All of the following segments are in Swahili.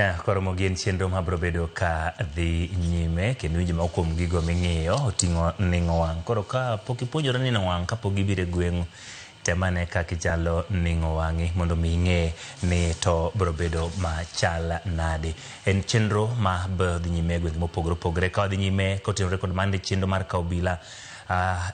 Ramogi en chenro mabro bedo ka dhi nyime kendo winjo ma okuom gigo ming'iyo oting'o ning'o wang'. Koro ka pok ipuonjore nino wang' ka pok ibiro e gweng'u temane kaka ichalo ning'o wang'i mondo mi ing'e ni to bro bedo machal nade. En chenro ma bro dhi nyime e gwenge mopogore opogore ka dhi nyime kotenore kod mande chenro mar ka obila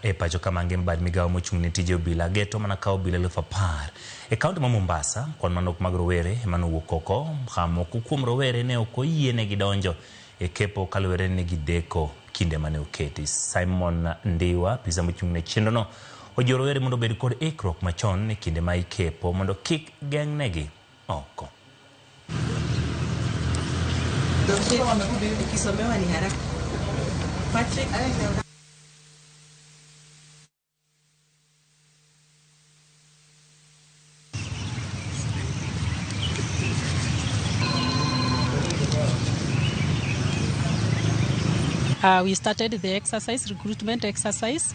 e pacho kama ngima bad migawo mochung' ne tije obila geto mana ka obila 10,000 e kaunti ma Mombasa kod manok mag Rowere mano wuok oko. Moko kuom Rowere ne ok oyienegi donjo e kepo kaluwore ni gideko kinde mane oketi. Simon Ndiwa, pisa mochung' ne chenrono, ojiwo Rowere mondo obed kod ikruok machon e kinde ma ikepo mondo kik geng'negi oko. We started the recruitment exercise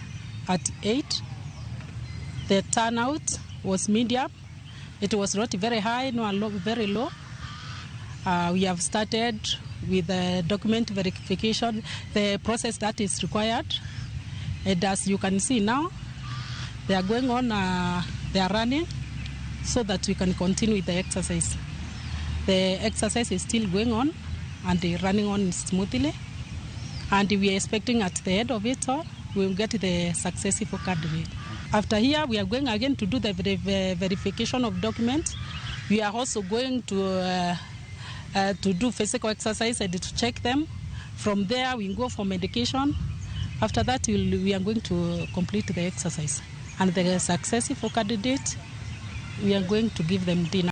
at 8. The turnout was medium. It was not very high, nor very low. We have started with the document verification, the process that is required. And as you can see now, they are going on, they are running so that we can continue with the exercise. The exercise is still going on and running on smoothly. And we are expecting at the end of it all, we will get the successful candidate. After here, we are going again to do the verification of documents. We are also going to do physical exercise and to check them. From there, we go for medication. After that, we are going to complete the exercise. And the successful candidate, we are going to give them dinner.